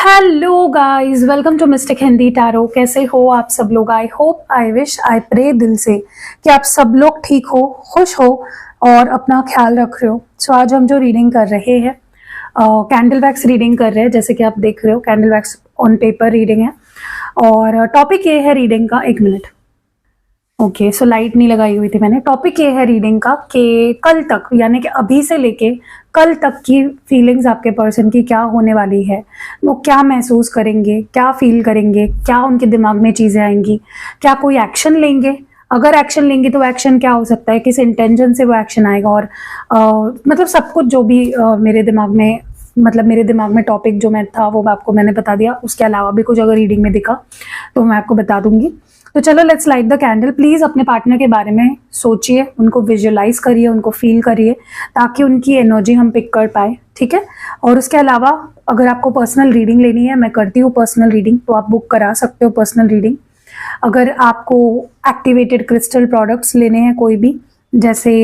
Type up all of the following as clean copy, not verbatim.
Hello guys, welcome to mystic Hindi tarot. कैसे हो आप सब लोग? I hope, I wish, I pray दिल से कि आप सब लोग ठीक हो, खुश हो और अपना ख्याल रख रहे हो। सो आज हम जो रीडिंग कर रहे हैं, कैंडल वैक्स रीडिंग कर रहे हैं। जैसे कि आप देख रहे हो, candle wax on paper reading है और टॉपिक ये है रीडिंग का। एक मिनट, ओके, सो लाइट नहीं लगाई हुई थी मैंने। टॉपिक ये है रीडिंग का कि कल तक, यानी कि अभी से लेके कल तक की फीलिंग्स आपके पर्सन की क्या होने वाली है। वो क्या महसूस करेंगे, क्या फील करेंगे, क्या उनके दिमाग में चीज़ें आएंगी, क्या कोई एक्शन लेंगे, अगर एक्शन लेंगे तो एक्शन क्या हो सकता है, किस इंटेंशन से वो एक्शन आएगा। और मतलब सब कुछ जो भी मेरे दिमाग में टॉपिक जो मैं था वो मैंने बता दिया। उसके अलावा भी कुछ अगर रीडिंग में दिखा तो मैं आपको बता दूंगी। तो चलो let's light the candle. Please अपने पार्टनर के बारे में सोचिए, उनको विजुअलाइज करिए, उनको फील करिए, ताकि उनकी एनर्जी हम पिक कर पाए, ठीक है। और उसके अलावा अगर आपको पर्सनल रीडिंग लेनी है, मैं करती हूँ पर्सनल रीडिंग, तो आप बुक करा सकते हो पर्सनल रीडिंग। अगर आपको एक्टिवेटेड क्रिस्टल प्रोडक्ट्स लेने हैं कोई भी, जैसे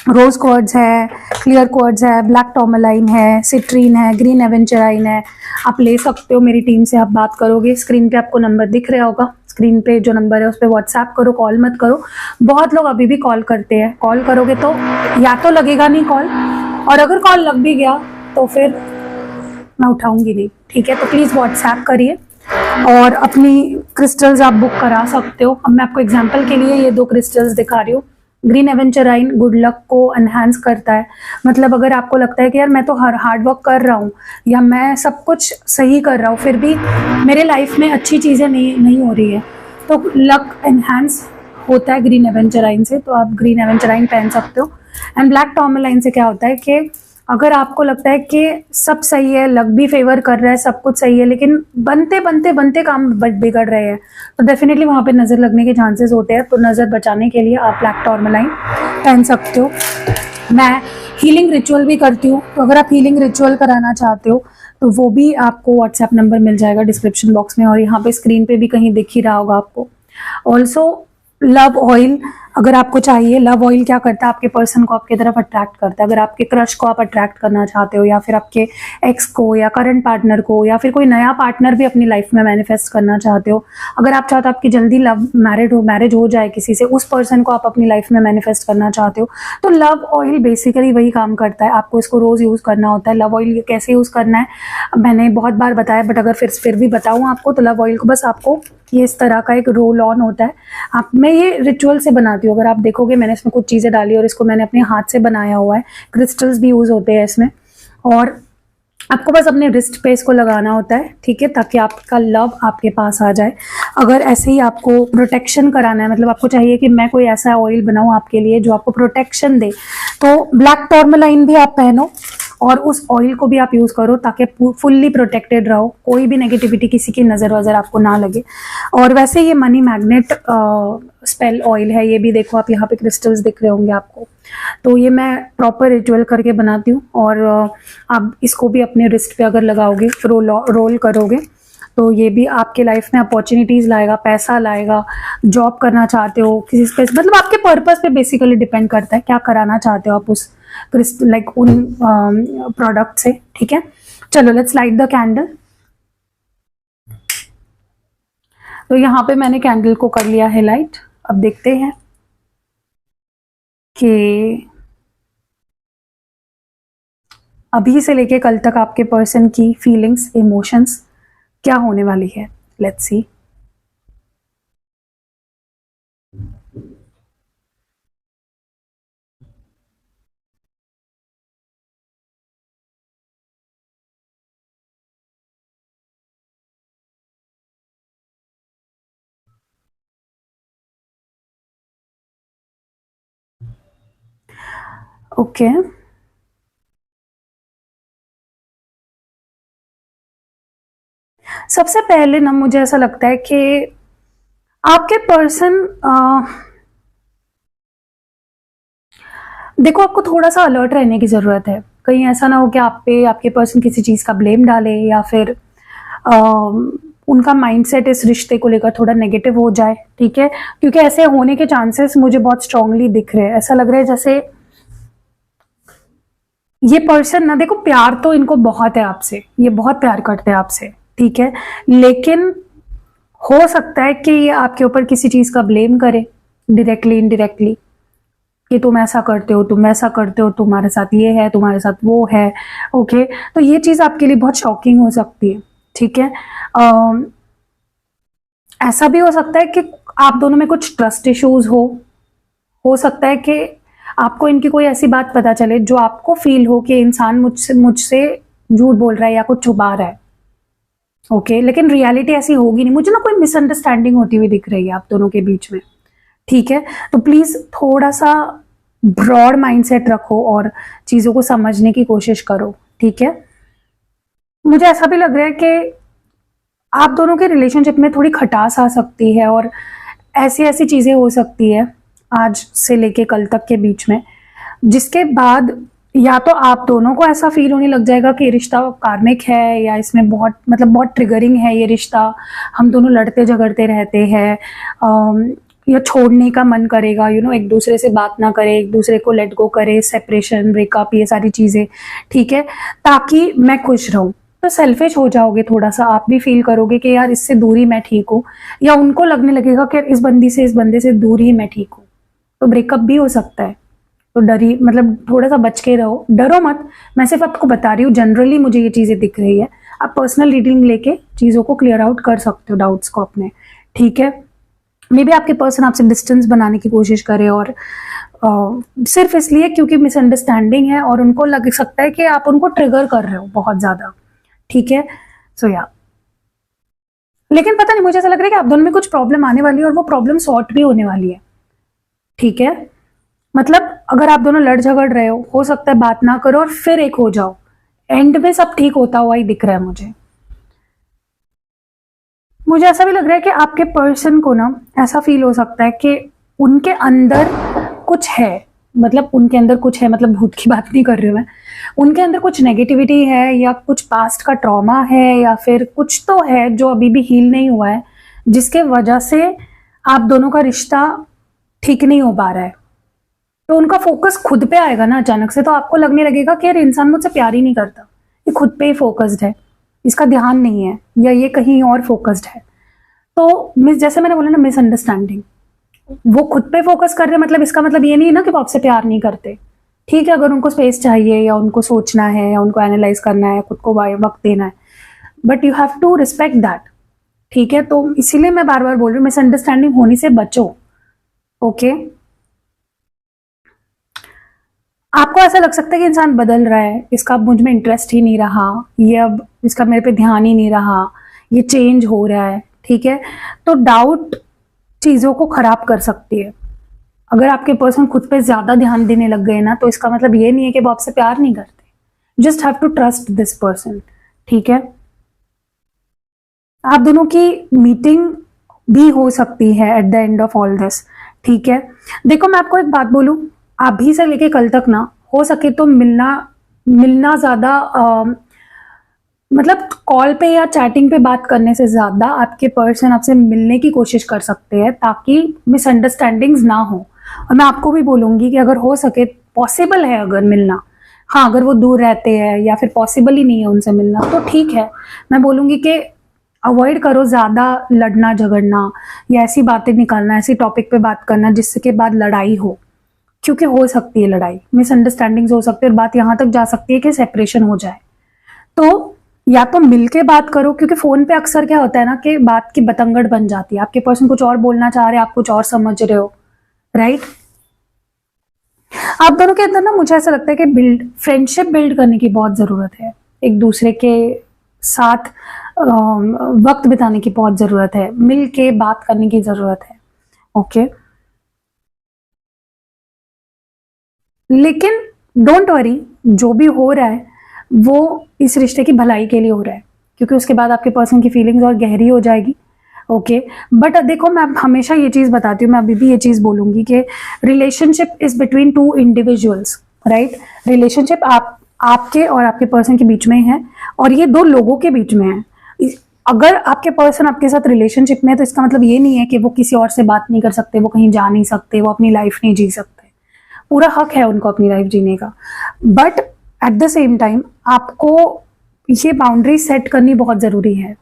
रोज क्वार्ट्ज है, क्लियर क्वार्ट्ज है, ब्लैक टॉर्मलाइन है, सिट्रीन है, ग्रीन एवेंचराइन है, आप ले सकते हो। मेरी टीम से आप बात करोगे, स्क्रीन पे आपको नंबर दिख रहा होगा। स्क्रीन पे जो नंबर है उस पर व्हाट्सएप करो, कॉल मत करो। बहुत लोग अभी भी कॉल करते हैं। कॉल करोगे तो या तो लगेगा नहीं कॉल, और अगर कॉल लग भी गया तो फिर मैं उठाऊंगी नहीं, ठीक है। तो प्लीज़ व्हाट्सएप करिए और अपनी क्रिस्टल्स आप बुक करा सकते हो। अब मैं आपको एग्जाम्पल के लिए ये दो क्रिस्टल्स दिखा रही हूँ। ग्रीन एवेंचराइन गुड लक को एनहांस करता है। मतलब अगर आपको लगता है कि यार मैं तो हार्ड वर्क कर रहा हूँ या मैं सब कुछ सही कर रहा हूँ, फिर भी मेरे लाइफ में अच्छी चीज़ें नहीं हो रही है, तो लक एनहांस होता है ग्रीन एवेंचराइन से। तो आप ग्रीन एवेंचराइन पहन सकते हो। एंड ब्लैक टॉर्मलाइन से क्या होता है कि अगर आपको लगता है कि सब सही है, लक भी फेवर कर रहा है, सब कुछ सही है, लेकिन बनते काम बिगड़ रहे हैं, तो डेफिनेटली वहां पे नजर लगने के चांसेस होते हैं। तो नजर बचाने के लिए आप ब्लैक टॉर्मलाइन पहन सकते हो। मैं हीलिंग रिचुअल भी करती हूँ, तो अगर आप हीलिंग रिचुअल कराना चाहते हो तो वो भी आपको व्हाट्सएप नंबर मिल जाएगा डिस्क्रिप्शन बॉक्स में, और यहाँ पे स्क्रीन पे भी कहीं दिख ही रहा होगा आपको। ऑल्सो लव ऑयल अगर आपको चाहिए। लव ऑयल क्या करता है, आपके पर्सन को आपकी तरफ अट्रैक्ट करता है। अगर आपके क्रश को आप अट्रैक्ट करना चाहते हो, या फिर आपके एक्स को, या करंट पार्टनर को, या फिर कोई नया पार्टनर भी अपनी लाइफ में मैनिफेस्ट करना चाहते हो, अगर आप चाहते हो आपकी जल्दी लव मैरिज हो जाए किसी से, उस पर्सन को आप अपनी लाइफ में मैनिफेस्ट करना चाहते हो, तो लव ऑयल बेसिकली वही काम करता है। आपको इसको रोज यूज करना होता है। लव ऑयल कैसे यूज करना है मैंने बहुत बार बताया, बट अगर फिर भी बताऊं आपको, तो लव ऑयल को बस आपको ये इस तरह का एक रोल ऑन होता है। मैं ये रिचुअल से बनाती हूँ। अगर आप देखोगे मैंने इसमें कुछ चीज़ें डाली और इसको मैंने अपने हाथ से बनाया हुआ है। क्रिस्टल्स भी यूज होते हैं इसमें, और आपको बस अपने रिस्ट पे इसको लगाना होता है, ठीक है, ताकि आपका लव आपके पास आ जाए। अगर ऐसे ही आपको प्रोटेक्शन कराना है, मतलब आपको चाहिए कि मैं कोई ऐसा ऑयल बनाऊं आपके लिए जो आपको प्रोटेक्शन दे, तो ब्लैक टॉर्मलाइन भी आप पहनो और उस ऑयल को भी आप यूज करो, ताकि फुल्ली प्रोटेक्टेड रहो, कोई भी नेगेटिविटी, किसी की नजर वजर आपको ना लगे। और वैसे ये मनी मैग्नेट स्पेल ऑयल है, ये भी देखो आप, यहाँ पे क्रिस्टल्स दिख रहे होंगे आपको। तो ये मैं प्रॉपर रिचुअल करके बनाती हूँ, और आप इसको भी अपने रिस्ट पे अगर लगाओगे, रोल करोगे, तो ये भी आपके लाइफ में अपॉर्चुनिटीज लाएगा, पैसा लाएगा। जॉब करना चाहते हो किसी स्पेस, मतलब आपके पर्पस पे बेसिकली डिपेंड करता है क्या कराना चाहते हो आप उस लाइक उन प्रोडक्ट से, ठीक है। चलो लेट्स लाइट द कैंडल। तो यहाँ पे मैंने कैंडल को कर लिया है लाइट। अब देखते हैं कि अभी से लेके कल तक आपके पर्सन की फीलिंग्स, इमोशंस क्या होने वाली है। Let's see. ओके, सबसे पहले ना मुझे ऐसा लगता है कि आपके पर्सन, देखो आपको थोड़ा सा अलर्ट रहने की जरूरत है। कहीं ऐसा ना हो कि आप पे आपके पर्सन किसी चीज का ब्लेम डाले, या फिर उनका माइंडसेट इस रिश्ते को लेकर थोड़ा नेगेटिव हो जाए, ठीक है। क्योंकि ऐसे होने के चांसेस मुझे बहुत स्ट्रांगली दिख रहे हैं। ऐसा लग रहा है जैसे ये पर्सन ना, देखो प्यार तो इनको बहुत है आपसे, ये बहुत प्यार करते हैं आपसे, ठीक है, लेकिन हो सकता है कि ये आपके ऊपर किसी चीज का ब्लेम करे, डायरेक्टली इनडायरेक्टली, कि तुम ऐसा करते हो, तुम वैसा करते हो, तुम्हारे साथ ये है, तुम्हारे साथ वो है। ओके, तो ये चीज आपके लिए बहुत शॉकिंग हो सकती है, ठीक है। ऐसा भी हो सकता है कि आप दोनों में कुछ ट्रस्ट इश्यूज हो सकता है कि आपको इनकी कोई ऐसी बात पता चले जो आपको फील हो कि इंसान मुझसे झूठ बोल रहा है या कुछ छुपा रहा है। ओके, लेकिन रियलिटी ऐसी होगी नहीं, मुझे ना कोई मिसअंडरस्टैंडिंग होती हुई दिख रही है आप दोनों के बीच में, ठीक है। तो प्लीज थोड़ा सा ब्रॉड माइंडसेट रखो और चीजों को समझने की कोशिश करो, ठीक है। मुझे ऐसा भी लग रहा है कि आप दोनों के रिलेशनशिप में थोड़ी खटास आ सकती है और ऐसी ऐसी चीजें हो सकती है आज से लेके कल तक के बीच में, जिसके बाद या तो आप दोनों को ऐसा फील होने लग जाएगा कि रिश्ता कार्मिक है, या इसमें बहुत ट्रिगरिंग है ये रिश्ता, हम दोनों लड़ते झगड़ते रहते हैं, या छोड़ने का मन करेगा, एक दूसरे से बात ना करे, एक दूसरे को लेट गो करे, सेपरेशन, ब्रेकअप, ये सारी चीजें, ठीक है, ताकि मैं खुश रहूं। तो सेल्फिश हो जाओगे थोड़ा सा, आप भी फील करोगे कि यार इससे दूरी मैं ठीक हूँ, या उनको लगने लगेगा कि इस बंदे से दूर ही मैं ठीक हूँ, तो ब्रेकअप भी हो सकता है। तो डरी थोड़ा सा बच के रहो, डरो मत, मैं सिर्फ आपको बता रही हूँ, जनरली मुझे ये चीजें दिख रही है। आप पर्सनल रीडिंग लेके चीजों को क्लियर आउट कर सकते हो, डाउट्स को अपने, ठीक है। मे बी आपके पर्सन आपसे डिस्टेंस बनाने की कोशिश करे, और सिर्फ इसलिए क्योंकि मिसअंडरस्टैंडिंग है और उनको लग सकता है कि आप उनको ट्रिगर कर रहे हो बहुत ज्यादा, ठीक है। सो या लेकिन पता नहीं, मुझे ऐसा लग रहा है कि आप दोनों में कुछ प्रॉब्लम आने वाली है और वो प्रॉब्लम सॉर्ट भी होने वाली है, ठीक है। अगर आप दोनों लड़ झगड़ रहे हो सकता है बात ना करो और फिर एक हो जाओ, एंड में सब ठीक होता हुआ ही दिख रहा है मुझे ऐसा भी लग रहा है कि आपके पर्सन को ना ऐसा फील हो सकता है कि उनके अंदर कुछ है, उनके अंदर कुछ है, भूत की बात नहीं कर रही हूं मैं, उनके अंदर कुछ नेगेटिविटी है, या कुछ पास्ट का ट्रॉमा है, या फिर कुछ तो है जो अभी भी हील नहीं हुआ है, जिसके वजह से आप दोनों का रिश्ता ठीक नहीं हो पा रहा है। तो उनका फोकस खुद पे आएगा ना अचानक से, तो आपको लगने लगेगा कि यार इंसान मुझसे प्यार ही नहीं करता, ये खुद पे ही फोकस्ड है, इसका ध्यान नहीं है, या ये कहीं और फोकस्ड है। तो जैसे मैंने बोला ना, मिसअंडरस्टैंडिंग, वो खुद पे फोकस कर रहे हैं, इसका मतलब ये नहीं है ना कि वो आपसे प्यार नहीं करते, ठीक है। अगर उनको स्पेस चाहिए, या उनको सोचना है, या उनको एनालाइज करना है, खुद को वक्त देना है, but you have to respect that, ठीक है। तो इसीलिए मैं बार बार बोल रही हूँ, मिसअंडरस्टैंडिंग होने से बचो, ओके। आपको ऐसा लग सकता है कि इंसान बदल रहा है, इसका अब मुझ में इंटरेस्ट ही नहीं रहा, ये अब इसका मेरे पे ध्यान ही नहीं रहा, ये चेंज हो रहा है, ठीक है। तो डाउट चीजों को खराब कर सकती है। अगर आपके पर्सन खुद पे ज्यादा ध्यान देने लग गए ना, तो इसका मतलब ये नहीं है कि वो आपसे प्यार नहीं करते, just have to trust this person, ठीक है। आप दोनों की मीटिंग भी हो सकती है at the end of all this, ठीक है। देखो मैं आपको एक बात बोलूं, अभी से लेके कल तक ना, हो सके तो मिलना ज्यादा, कॉल पे या चैटिंग पे बात करने से ज्यादा आपके पर्सन आपसे मिलने की कोशिश कर सकते हैं, ताकि मिसअंडरस्टैंडिंग्स ना हो। और मैं आपको भी बोलूंगी कि अगर हो सके, पॉसिबल है अगर मिलना, हाँ अगर वो दूर रहते हैं या फिर पॉसिबल ही नहीं है उनसे मिलना, तो ठीक है, मैं बोलूंगी कि अवॉइड करो ज्यादा लड़ना झगड़ना, या ऐसी बातें निकालना, ऐसी टॉपिक पे बात करना जिसके बाद लड़ाई हो, क्योंकि हो सकती है लड़ाई, मिसअंडरस्टैंडिंग्स हो सकती है, और बात यहां तक जा सकती है कि सेपरेशन हो जाए। तो या तो मिलके बात करो, क्योंकि फोन पे अक्सर क्या होता है ना कि बात की बतंगड़ बन जाती है, आपके पर्सन कुछ और बोलना चाह रहे हैं, आप कुछ और समझ रहे हो, राइट। आप दोनों के अंदर ना, मुझे ऐसा लगता है कि फ्रेंडशिप बिल्ड करने की बहुत जरूरत है, एक दूसरे के साथ वक्त बिताने की बहुत जरूरत है, मिल के बात करने की जरूरत है, ओके। लेकिन डोंट वरी, जो भी हो रहा है वो इस रिश्ते की भलाई के लिए हो रहा है, क्योंकि उसके बाद आपके पर्सन की फीलिंग्स और गहरी हो जाएगी, ओके। बट देखो मैं हमेशा ये चीज बताती हूँ, मैं अभी भी ये चीज बोलूंगी कि relationship is between two individuals, right. Relationship आपके और आपके पर्सन के बीच में है, और ये दो लोगों के बीच में है। अगर आपके पर्सन आपके साथ रिलेशनशिप में है, तो इसका मतलब ये नहीं है कि वो किसी और से बात नहीं कर सकते, वो कहीं जा नहीं सकते, वो अपनी लाइफ नहीं जी सकते, पूरा हक है उनको अपनी लाइफ जीने का। But at the same time आपको ये बाउंड्री सेट करनी बहुत ज़रूरी है।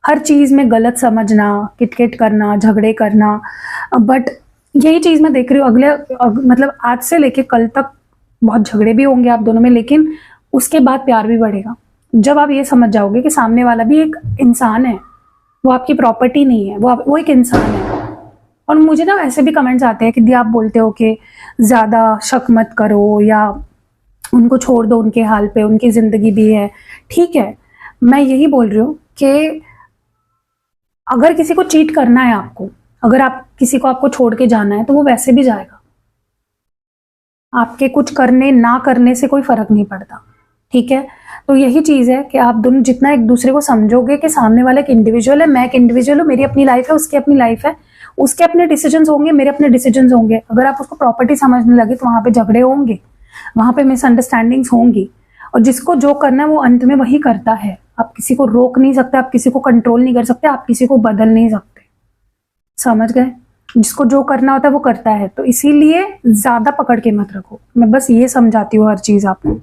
हर चीज़ में गलत समझना, किटकिट करना, झगड़े करना, बट यही चीज़ मैं देख रही हूँ मतलब आज से लेके कल तक बहुत झगड़े भी होंगे आप दोनों में, लेकिन उसके बाद प्यार भी बढ़ेगा। जब आप ये समझ जाओगे कि सामने वाला भी एक इंसान है, वो आपकी प्रॉपर्टी नहीं है, वो एक इंसान है। और मुझे ना ऐसे भी कमेंट्स आते हैं कि दी आप बोलते हो कि ज़्यादा शक मत करो या उनको छोड़ दो उनके हाल पे, उनकी ज़िंदगी भी है। ठीक है, मैं यही बोल रही हूँ कि अगर किसी को चीट करना है आपको, अगर आप किसी को आपको छोड़ के जाना है तो वो वैसे भी जाएगा। आपके कुछ करने ना करने से कोई फर्क नहीं पड़ता। ठीक है, तो यही चीज़ है कि आप दोनों जितना एक दूसरे को समझोगे कि सामने वाला एक इंडिविजुअल है, मैं एक इंडिविजुअल हूँ, मेरी अपनी लाइफ है, उसकी अपनी लाइफ है, उसके अपने डिसीजंस होंगे, मेरे अपने डिसीजंस होंगे। अगर आप उसको प्रॉपर्टी समझने लगे तो वहां पे झगड़े होंगे, वहां पे मिसअंडरस्टैंडिंग्स होंगी, और जिसको जो करना है वो अंत में वही करता है। आप किसी को रोक नहीं सकते, आप किसी को कंट्रोल नहीं कर सकते, आप किसी को बदल नहीं सकते। समझ गए? जिसको जो करना होता है वो करता है, तो इसीलिए ज्यादा पकड़ के मत रखो। मैं बस ये समझाती हूँ हर चीज आपको।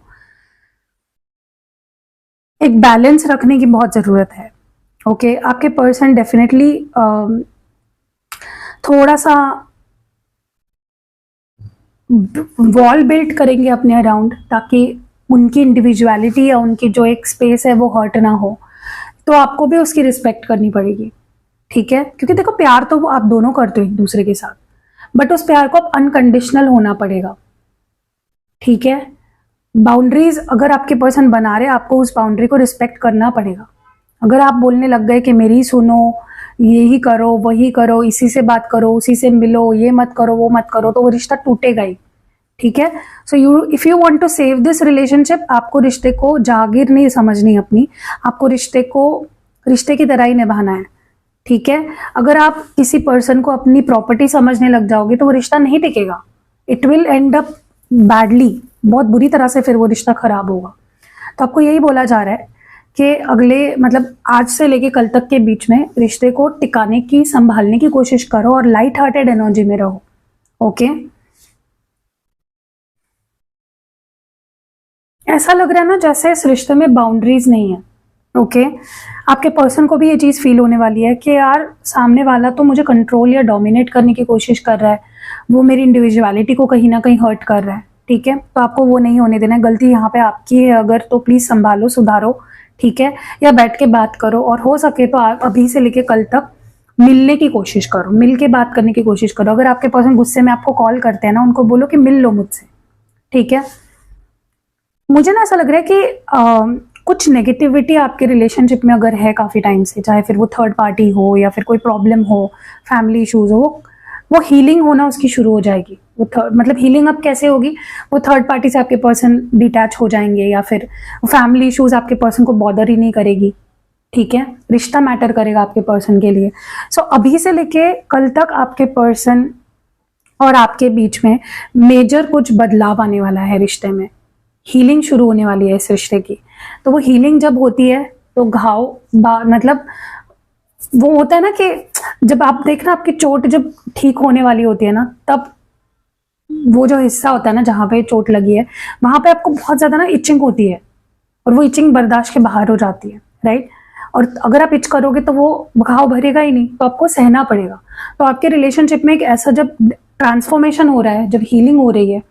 एक बैलेंस रखने की बहुत जरूरत है। ओके, आपके पर्सन डेफिनेटली थोड़ा सा वॉल बिल्ड करेंगे अपने अराउंड, ताकि उनकी इंडिविजुअलिटी या उनकी जो एक स्पेस है वो हर्ट ना हो। तो आपको भी उसकी रिस्पेक्ट करनी पड़ेगी। ठीक है, क्योंकि देखो प्यार तो वो आप दोनों करते हो एक दूसरे के साथ, बट उस प्यार को अब अनकंडीशनल होना पड़ेगा। ठीक है, बाउंड्रीज अगर आपके पर्सन बना रहे, आपको उस बाउंड्री को रिस्पेक्ट करना पड़ेगा। अगर आप बोलने लग गए कि मेरी सुनो, यही करो, वही करो, इसी से बात करो, उसी से मिलो, ये मत करो, वो मत करो, तो वो रिश्ता टूटेगा ही। ठीक है, so if you want to save this relationship, आपको रिश्ते को जागीर नहीं समझनी अपनी, आपको रिश्ते को रिश्ते की तरह ही निभाना है। ठीक है, अगर आप किसी पर्सन को अपनी प्रॉपर्टी समझने लग जाओगे तो वो रिश्ता नहीं टिकेगा। It will end up badly, बहुत बुरी तरह से फिर वो रिश्ता खराब होगा। तो आपको यही बोला जा रहा है कि अगले मतलब आज से लेके कल तक के बीच में रिश्ते को टिकाने की, संभालने की कोशिश करो और लाइट हार्टेड एनर्जी में रहो। ओके, ऐसा लग रहा है ना जैसे इस रिश्ते में बाउंड्रीज नहीं है। ओके, आपके पर्सन को भी ये चीज़ फील होने वाली है कि यार सामने वाला तो मुझे कंट्रोल या डोमिनेट करने की कोशिश कर रहा है, वो मेरी इंडिविजुअलिटी को कहीं ना कहीं हर्ट कर रहा है। ठीक है, तो आपको वो नहीं होने देना है। गलती यहाँ पे आपकी है अगर, तो प्लीज़ संभालो, सुधारो। ठीक है, या बैठ के बात करो, और हो सके तो आप अभी से लेके कल तक मिलने की कोशिश करो, मिल के बात करने की कोशिश करो। अगर आपके पर्सन गुस्से में आपको कॉल करते हैं ना, उनको बोलो कि मिल लो मुझसे। ठीक है, मुझे ना ऐसा लग रहा है कि कुछ नेगेटिविटी आपके रिलेशनशिप में अगर है काफ़ी टाइम से, चाहे फिर वो थर्ड पार्टी हो या फिर कोई प्रॉब्लम हो, फैमिली इश्यूज हो, वो हीलिंग होना उसकी शुरू हो जाएगी। वो मतलब हीलिंग अब कैसे होगी, वो थर्ड पार्टी से आपके पर्सन डिटैच हो जाएंगे, या फिर फैमिली इश्यूज आपके पर्सन को बॉदर ही नहीं करेगी। ठीक है, रिश्ता मैटर करेगा आपके पर्सन के लिए। सो अभी से लेके कल तक आपके पर्सन और आपके बीच में मेजर कुछ बदलाव आने वाला है रिश्ते में। हीलिंग शुरू होने वाली है इस रिश्ते की। तो वो हीलिंग जब होती है तो मतलब वो होता है ना कि जब आप देखना आपकी चोट जब ठीक होने वाली होती है ना, तब वो जो हिस्सा होता है ना जहाँ पे चोट लगी है, वहां पे आपको बहुत ज्यादा ना इचिंग होती है, और वो इचिंग बर्दाश्त के बाहर हो जाती है। राइट, और अगर आप इच करोगे तो वो घाव भरेगा ही नहीं, तो आपको सहना पड़ेगा। तो आपके रिलेशनशिप में एक ऐसा जब ट्रांसफॉर्मेशन हो रहा है, जब हीलिंग हो रही है,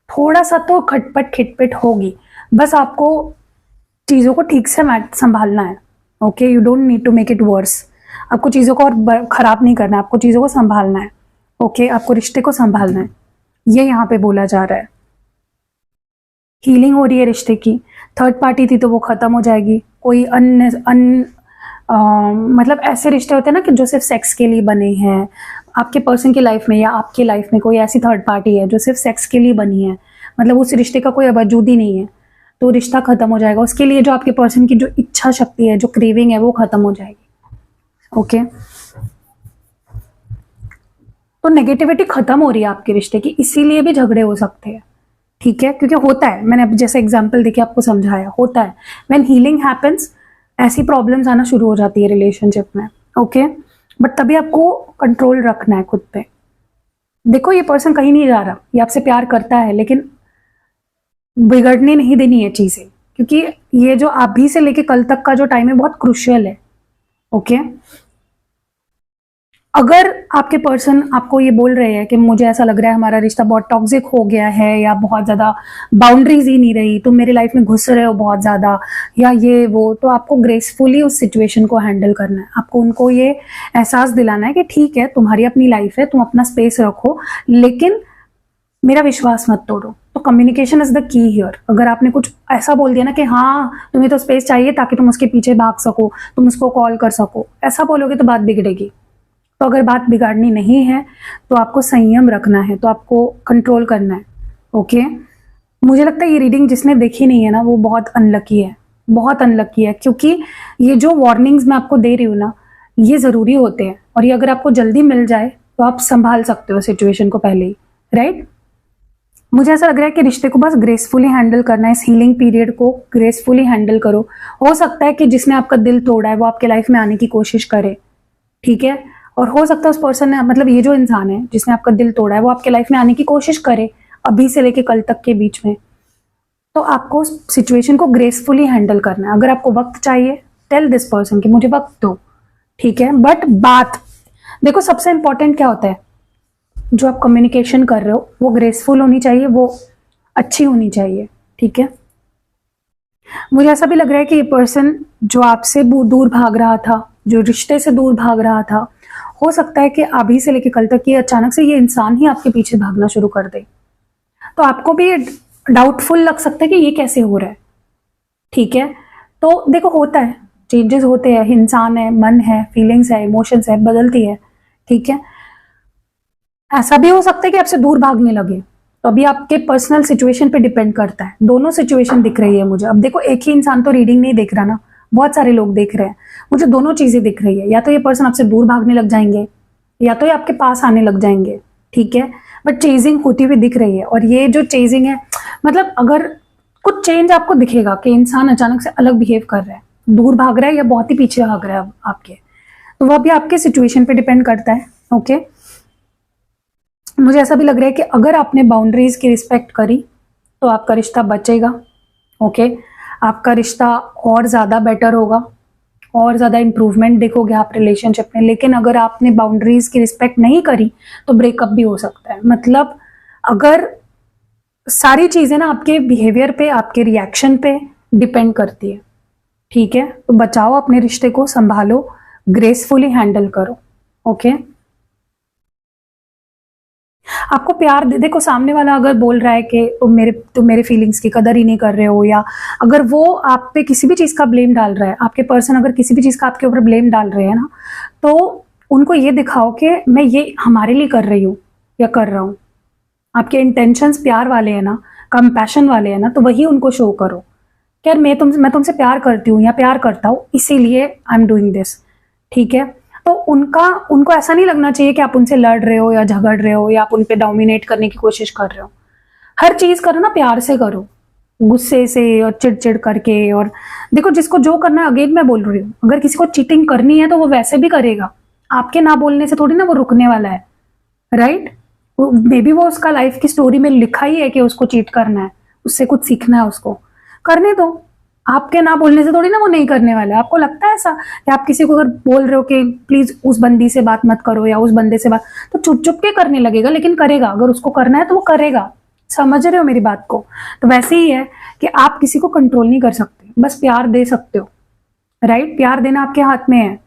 थोड़ा सा तो खटपट खिटपिट होगी। बस आपको चीज़ों को ठीक से संभालना है। Okay, you don't need to make it worse. आपको चीज़ों को और खराब नहीं करना है, आपको चीज़ों को संभालना है। ओके, आपको रिश्ते को संभालना है, ये यहाँ पे बोला जा रहा है। हीलिंग हो रही है रिश्ते की। थर्ड पार्टी थी तो वो खत्म हो जाएगी। कोई मतलब ऐसे रिश्ते होते हैं ना कि जो सिर्फ सेक्स के लिए बने हैं, आपके पर्सन की लाइफ में या आपकी लाइफ में कोई ऐसी थर्ड पार्टी है जो सिर्फ सेक्स के लिए बनी है, मतलब उस रिश्ते का कोई वजूद ही नहीं है, तो रिश्ता खत्म हो जाएगा। उसके लिए जो आपके पर्सन की जो इच्छा शक्ति है, जो क्रेविंग है, वो खत्म हो जाएगी। ओके, तो नेगेटिविटी खत्म हो रही है आपके रिश्ते की, इसीलिए भी झगड़े हो सकते हैं। ठीक है, क्योंकि होता है, मैंने अब जैसे एग्जाम्पल देके आपको समझाया, होता है व्हेन हीलिंग हैपेंस, ऐसी प्रॉब्लम्स आना शुरू हो जाती है रिलेशनशिप में। ओके, बट तभी आपको कंट्रोल रखना है खुद पे। देखो ये पर्सन कहीं नहीं जा रहा, ये आपसे प्यार करता है, लेकिन बिगड़ने नहीं देनी है चीजें, क्योंकि ये जो अभी से लेके कल तक का जो टाइम है बहुत क्रुशियल है। ओके, अगर आपके पर्सन आपको ये बोल रहे हैं कि मुझे ऐसा लग रहा है हमारा रिश्ता बहुत टॉक्सिक हो गया है, या बहुत ज्यादा बाउंड्रीज ही नहीं रही, तुम मेरी लाइफ में घुस रहे हो बहुत ज्यादा, या ये वो, तो आपको ग्रेसफुली उस सिचुएशन को हैंडल करना है। आपको उनको ये एहसास दिलाना है कि ठीक है, तुम्हारी अपनी लाइफ है, तुम अपना स्पेस रखो, लेकिन मेरा विश्वास मत तोड़ो। तो communication is the key here. अगर आपने कुछ ऐसा बोल दिया ना कि हाँ तुम्हें तो स्पेस चाहिए ताकि तुम उसके पीछे भाग सको, तुम उसको कॉल कर सको, ऐसा बोलोगे तो बात बिगड़ेगी। तो अगर बात बिगाड़नी नहीं है तो आपको संयम रखना है, तो आपको कंट्रोल करना है। ओके, मुझे लगता है ये रीडिंग जिसने देखी नहीं है ना वो बहुत अनलकी है, बहुत अनलकी है, क्योंकि ये जो वार्निंग्स मैं आपको दे रही हूँ ना ये ज़रूरी होते हैं, और ये अगर आपको जल्दी मिल जाए तो आप संभाल सकते हो सिचुएशन को पहले ही, राइट। मुझे ऐसा लग रहा है कि रिश्ते को बस ग्रेसफुली हैंडल करना है, इस हीलिंग पीरियड को ग्रेसफुली हैंडल करो। हो सकता है कि जिसने आपका दिल तोड़ा है वो आपके लाइफ में आने की कोशिश करे, ठीक है, और हो सकता है उस पर्सन ने, मतलब ये जो इंसान है जिसने आपका दिल तोड़ा है वो आपके लाइफ में आने की कोशिश करे अभी से लेके कल तक के बीच में। तो आपको सिचुएशन को ग्रेसफुली हैंडल करना है। अगर आपको वक्त चाहिए, टेल दिस पर्सन कि मुझे वक्त दो, ठीक है, बट बात देखो, सबसे इंपॉर्टेंट क्या होता है, जो आप कम्युनिकेशन कर रहे हो वो ग्रेसफुल होनी चाहिए, वो अच्छी होनी चाहिए, ठीक है। मुझे ऐसा भी लग रहा है कि ये पर्सन जो आपसे दूर भाग रहा था, जो रिश्ते से दूर भाग रहा था, हो सकता है कि अभी से लेकर कल तक ये अचानक से ये इंसान ही आपके पीछे भागना शुरू कर दे। तो आपको भी डाउटफुल लग सकता है कि ये कैसे हो रहा है, ठीक है। तो देखो, होता है, चेंजेस होते हैं, इंसान है, मन है, फीलिंग्स है, इमोशंस है, बदलती है, ठीक है। ऐसा भी हो सकता है कि आपसे दूर भागने लगे, तो अभी आपके पर्सनल सिचुएशन पे डिपेंड करता है। दोनों सिचुएशन दिख रही है मुझे। अब देखो, एक ही इंसान तो रीडिंग नहीं देख रहा ना, बहुत सारे लोग देख रहे हैं, मुझे दोनों चीजें दिख रही है। या तो ये पर्सन आपसे दूर भागने लग जाएंगे, या तो ये आपके पास आने लग जाएंगे, ठीक है, बट चेजिंग होती हुई दिख रही है। और ये जो चेजिंग है, मतलब अगर कुछ चेंज आपको दिखेगा कि इंसान अचानक से अलग बिहेव कर रहा है, दूर भाग रहा है या बहुत ही पीछे भाग रहा है आपके, तो वो अभी आपके सिचुएशन पे डिपेंड करता है। ओके, मुझे ऐसा भी लग रहा है कि अगर आपने बाउंड्रीज की रिस्पेक्ट करी तो आपका रिश्ता बचेगा। ओके, आपका रिश्ता और ज़्यादा बेटर होगा, और ज़्यादा इंप्रूवमेंट देखोगे आप रिलेशनशिप में। लेकिन अगर आपने बाउंड्रीज की रिस्पेक्ट नहीं करी तो ब्रेकअप भी हो सकता है। मतलब अगर सारी चीज़ें ना आपके बिहेवियर पे, आपके रिएक्शन पे डिपेंड करती है, ठीक है। तो बचाओ अपने रिश्ते को, संभालो, ग्रेसफुली हैंडल करो। ओके, आपको प्यार देखो, सामने वाला अगर बोल रहा है कि तुम मेरे फीलिंग्स की कदर ही नहीं कर रहे हो, या अगर वो आप पे किसी भी चीज़ का ब्लेम डाल रहा है, आपके पर्सन अगर किसी भी चीज़ का आपके ऊपर ब्लेम डाल रहे हैं ना, तो उनको ये दिखाओ कि मैं ये हमारे लिए कर रही हूँ या कर रहा हूँ। आपके इंटेंशंस प्यार वाले हैं ना, कंपैशन वाले हैं ना, तो वही उनको शो करो कि यार मैं तुमसे प्यार करती हूँ या प्यार करता हूँ, इसीलिए आई एम डूइंग दिस, ठीक है। तो उनको ऐसा नहीं लगना चाहिए कि आप उनसे लड़ रहे हो या झगड़ रहे हो या आप उन पे डोमिनेट करने की कोशिश कर रहे हो। हर चीज करो ना प्यार से करो, गुस्से से और चिड़चिड़ करके। और देखो, जिसको जो करना है, अगेन मैं बोल रही हूँ, अगर किसी को चीटिंग करनी है तो वो वैसे भी करेगा, आपके ना बोलने से थोड़ी ना वो रुकने वाला है, राइट। मे बी वो उसका लाइफ की स्टोरी में लिखा ही है कि उसको चीट करना है, उससे कुछ सीखना है, उसको करने दो। आपके ना बोलने से थोड़ी ना वो नहीं करने वाला है। आपको लगता है ऐसा कि आप किसी को अगर बोल रहे हो कि प्लीज उस बंदी से बात मत करो या उस बंदे से बात, तो चुप चुप के करने लगेगा, लेकिन करेगा। अगर उसको करना है तो वो करेगा। समझ रहे हो मेरी बात को? तो वैसे ही है कि आप किसी को कंट्रोल नहीं कर सकते, बस प्यार दे सकते हो, राइट। प्यार देना आपके हाथ में है,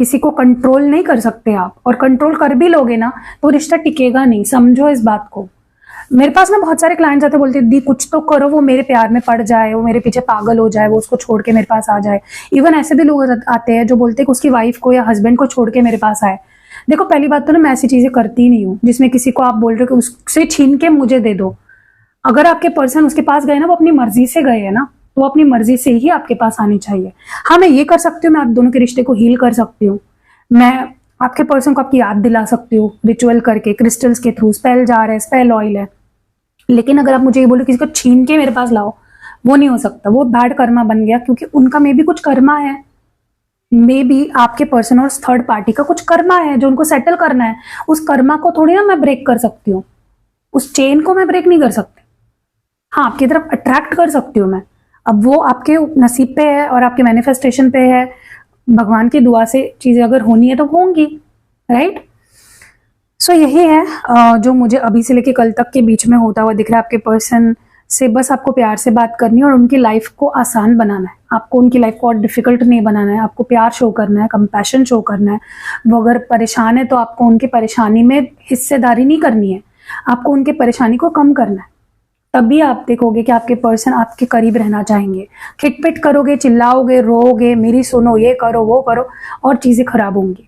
किसी को कंट्रोल नहीं कर सकते आप। और कंट्रोल कर भी लोगे ना तो रिश्ता टिकेगा नहीं, समझो इस बात को। मेरे पास ना बहुत सारे क्लाइंट्स आते, बोलते दी कुछ तो करो, वो मेरे प्यार में पड़ जाए, वो मेरे पीछे पागल हो जाए, वो उसको छोड़ के मेरे पास आ जाए। इवन ऐसे भी लोग आते हैं जो बोलते हैं कि उसकी वाइफ को या हस्बैंड को छोड़ के मेरे पास आए। देखो, पहली बात तो ना, मैं ऐसी चीजें करती नहीं हूँ जिसमें किसी को आप बोल रहे हो कि उससे छीन के मुझे दे दो। अगर आपके पर्सन उसके पास गए ना, वो अपनी मर्जी से गए हैं ना, तो अपनी मर्जी से ही आपके पास आनी चाहिए। हाँ, मैं ये कर सकती हूँ, मैं आप दोनों के रिश्ते को हील कर सकती हूँ। मैं आपके पर्सन को आपकी याद दिला सकती हूँ रिचुअल करके, क्रिस्टल्स के थ्रू, स्पेल जार है, स्पेल ऑयल है। लेकिन अगर आप मुझे ये बोलो किसी को छीन के मेरे पास लाओ, वो नहीं हो सकता। वो बैड कर्मा बन गया, क्योंकि उनका मे बी कुछ कर्मा है, मे बी आपके पर्सन और थर्ड पार्टी का कुछ कर्मा है जो उनको सेटल करना है। उस कर्मा को थोड़ी ना मैं ब्रेक कर सकती हूँ, उस चेन को मैं ब्रेक नहीं कर सकती। हाँ, आपकी तरफ अट्रैक्ट कर सकती हूँ मैं। अब वो आपके नसीब पे है और आपके मैनिफेस्टेशन पे है। भगवान की दुआ से चीजें अगर होनी है तो होंगी, राइट। सो यही है जो मुझे अभी से लेके कल तक के बीच में होता हुआ दिख रहा है। आपके पर्सन से बस आपको प्यार से बात करनी है और उनकी लाइफ को आसान बनाना है। आपको उनकी लाइफ को और डिफिकल्ट नहीं बनाना है। आपको प्यार शो करना है, कंपैशन शो करना है। वो अगर परेशान है तो आपको उनकी परेशानी में हिस्सेदारी नहीं करनी है, आपको उनकी परेशानी को कम करना है। तभी आप देखोगे कि आपके पर्सन आपके करीब रहना चाहेंगे। खिटपिट करोगे, चिल्लाओगे, रोओगे, मेरी सुनो, ये करो वो करो, और चीजें खराब होंगी।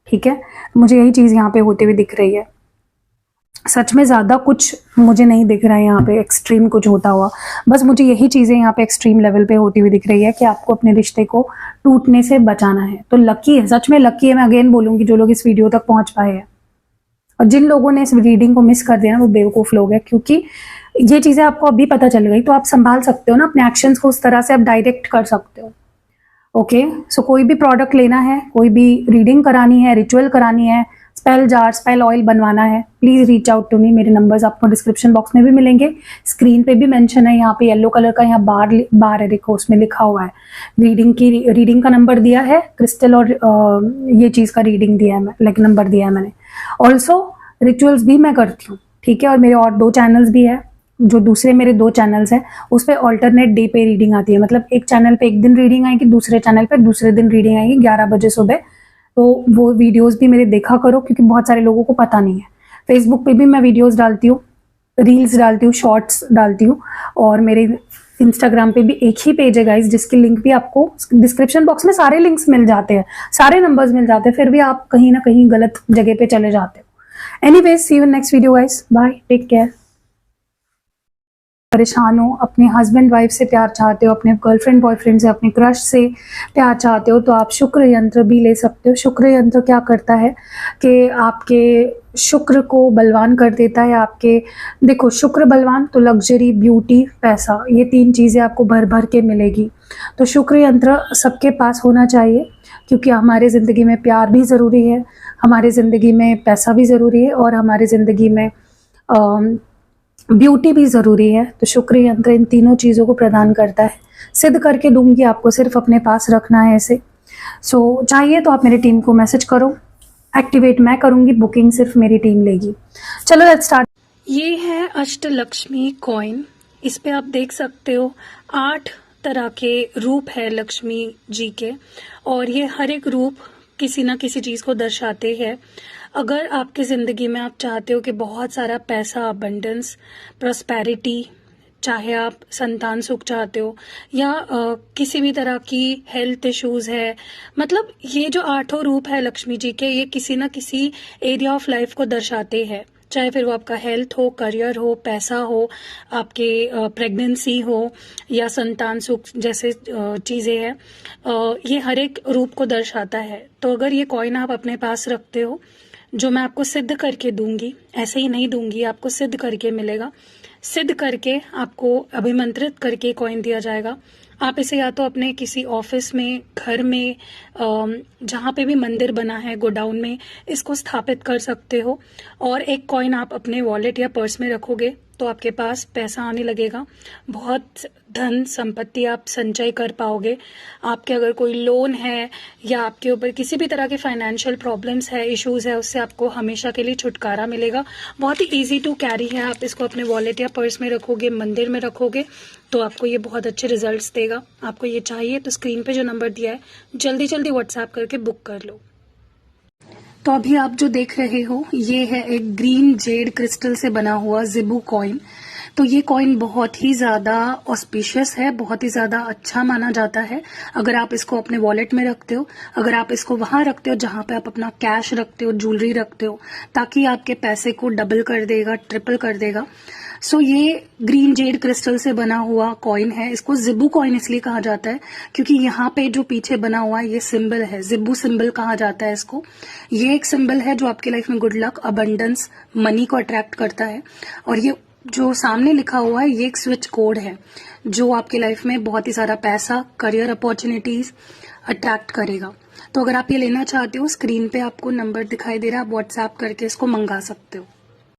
ठीक है, मुझे यही चीज यहाँ पे होते हुए दिख रही है। सच में ज्यादा कुछ मुझे नहीं दिख रहा है यहाँ पे एक्सट्रीम कुछ होता हुआ। बस मुझे यही चीजें यहाँ पे एक्सट्रीम लेवल पे होती हुई दिख रही है कि आपको अपने रिश्ते को टूटने से बचाना है। तो लकी है, सच में लकी है। मैं अगेन बोलूंगी, जो लोग इस वीडियो तक पहुंच पाए हैं, और जिन लोगों ने इस रीडिंग को मिस कर दिया ना, वो बेवकूफ लोग हैं। क्योंकि ये चीजें आपको अभी पता चल गई तो आप संभाल सकते हो ना अपने एक्शंस को, उस तरह से आप डायरेक्ट कर सकते हो। ओके, सो कोई भी प्रोडक्ट लेना है, कोई भी रीडिंग करानी है, रिचुअल करानी है, स्पेल जार, स्पेल ऑयल बनवाना है, please reach out to me. मेरे नंबर्स आपको डिस्क्रिप्शन बॉक्स में भी मिलेंगे, स्क्रीन पे भी मेंशन है। यहाँ पे येलो कलर का यहाँ बार है, देखो उसमें लिखा हुआ है रीडिंग का नंबर दिया है, क्रिस्टल और ये चीज का रीडिंग दिया है, लाइक नंबर दिया है मैंने। ऑल्सो रिचुअल्स भी मैं करती हूँ, ठीक है। और मेरे और 2 चैनल्स भी है, जो दूसरे मेरे 2 चैनल्स हैं, उस पर ऑल्टरनेट डे पे रीडिंग आती है। मतलब एक चैनल पे एक दिन रीडिंग आएगी, दूसरे चैनल पे दूसरे दिन रीडिंग आएगी 11 बजे सुबह। तो वो वीडियोस भी मेरे देखा करो, क्योंकि बहुत सारे लोगों को पता नहीं है। फेसबुक पे भी मैं वीडियोस डालती हूँ, रील्स डालती हूँ, शॉर्ट्स डालती हूँ, और मेरे इंस्टाग्राम पे भी एक ही पेज है गाइज, जिसकी लिंक भी आपको डिस्क्रिप्शन बॉक्स में सारे लिंक्स मिल जाते हैं, सारे नंबर्स मिल जाते हैं, फिर भी आप कहीं ना कहीं गलत जगह पे चले जाते हो। Anyways, see you in next video guys, bye, take care. परेशान हो, अपने हस्बैंड वाइफ से प्यार चाहते हो, अपने गर्लफ्रेंड बॉयफ्रेंड से, अपने क्रश से प्यार चाहते हो, तो आप शुक्र यंत्र भी ले सकते हो। शुक्र यंत्र क्या करता है कि आपके शुक्र को बलवान कर देता है। आपके देखो, शुक्र बलवान तो लग्जरी, ब्यूटी, पैसा, ये 3 चीज़ें आपको भर भर के मिलेगी। तो शुक्र यंत्र सबके पास होना चाहिए, क्योंकि हमारे ज़िंदगी में प्यार भी ज़रूरी है, हमारे ज़िंदगी में पैसा भी ज़रूरी है, और हमारे ज़िंदगी में ब्यूटी भी ज़रूरी है। तो शुक्र यंत्र इन तीनों चीज़ों को प्रदान करता है। सिद्ध करके दूंगी, आपको सिर्फ अपने पास रखना है इसे। सो चाहिए तो आप मेरी टीम को मैसेज करो, एक्टिवेट मैं करूंगी, बुकिंग सिर्फ मेरी टीम लेगी। चलो लेट्स स्टार्ट। ये है अष्टलक्ष्मी कॉइन। इस पे आप देख सकते हो 8 तरह के रूप है लक्ष्मी जी के, और ये हर एक रूप किसी ना किसी चीज़ को दर्शाते हैं। अगर आपकी ज़िंदगी में आप चाहते हो कि बहुत सारा पैसा, अबंडेंस, प्रॉस्पेरिटी, चाहे आप संतान सुख चाहते हो या किसी भी तरह की हेल्थ इश्यूज है, मतलब ये जो 8 रूप है लक्ष्मी जी के, ये किसी ना किसी एरिया ऑफ लाइफ को दर्शाते हैं। चाहे फिर वो आपका हेल्थ हो, करियर हो, पैसा हो, आपके प्रेगनेंसी हो, या संतान सुख जैसे चीज़ें हैं, ये हर एक रूप को दर्शाता है। तो अगर ये कॉइन आप अपने पास रखते हो, जो मैं आपको सिद्ध करके दूंगी, ऐसे ही नहीं दूंगी, आपको सिद्ध करके मिलेगा। सिद्ध करके आपको अभिमंत्रित करके कॉइन दिया जाएगा। आप इसे या तो अपने किसी ऑफिस में, घर में, जहाँ पे भी मंदिर बना है, गोडाउन में इसको स्थापित कर सकते हो। और एक कॉइन आप अपने वॉलेट या पर्स में रखोगे तो आपके पास पैसा आने लगेगा, बहुत धन संपत्ति आप संचय कर पाओगे। आपके अगर कोई लोन है या आपके ऊपर किसी भी तरह के फाइनेंशियल प्रॉब्लम्स है, इश्यूज है, उससे आपको हमेशा के लिए छुटकारा मिलेगा। बहुत ही इजी टू कैरी है। आप इसको अपने वॉलेट या पर्स में रखोगे, मंदिर में रखोगे, तो आपको ये बहुत अच्छे रिजल्ट्स देगा। आपको ये चाहिए तो स्क्रीन पे जो नंबर दिया है, जल्दी जल्दी व्हाट्सएप करके बुक कर लो। तो अभी आप जो देख रहे हो, ये है एक ग्रीन जेड क्रिस्टल से बना हुआ जिबू कॉइन। तो ये कॉइन बहुत ही ज़्यादा ऑस्पिशियस है, बहुत ही ज़्यादा अच्छा माना जाता है। अगर आप इसको अपने वॉलेट में रखते हो, अगर आप इसको वहां रखते हो जहां पे आप अपना कैश रखते हो, ज्वेलरी रखते हो, ताकि आपके पैसे को डबल कर देगा, ट्रिपल कर देगा। सो ये ग्रीन जेड क्रिस्टल से बना हुआ कॉइन है। इसको जिब्बू कॉइन इसलिए कहा जाता है क्योंकि यहाँ पे जो पीछे बना हुआ है ये सिंबल है, जिब्बू सिंबल कहा जाता है इसको। ये एक सिंबल है जो आपकी लाइफ में गुड लक, अबंडेंस, मनी को अट्रैक्ट करता है। और ये जो सामने लिखा हुआ है, ये एक स्विच कोड है जो आपकी लाइफ में बहुत ही सारा पैसा, करियर अपॉर्चुनिटीज अट्रैक्ट करेगा। तो अगर आप ये लेना चाहते हो, स्क्रीन पे आपको नंबर दिखाई दे रहा है, आप व्हाट्सएप करके इसको मंगा सकते हो।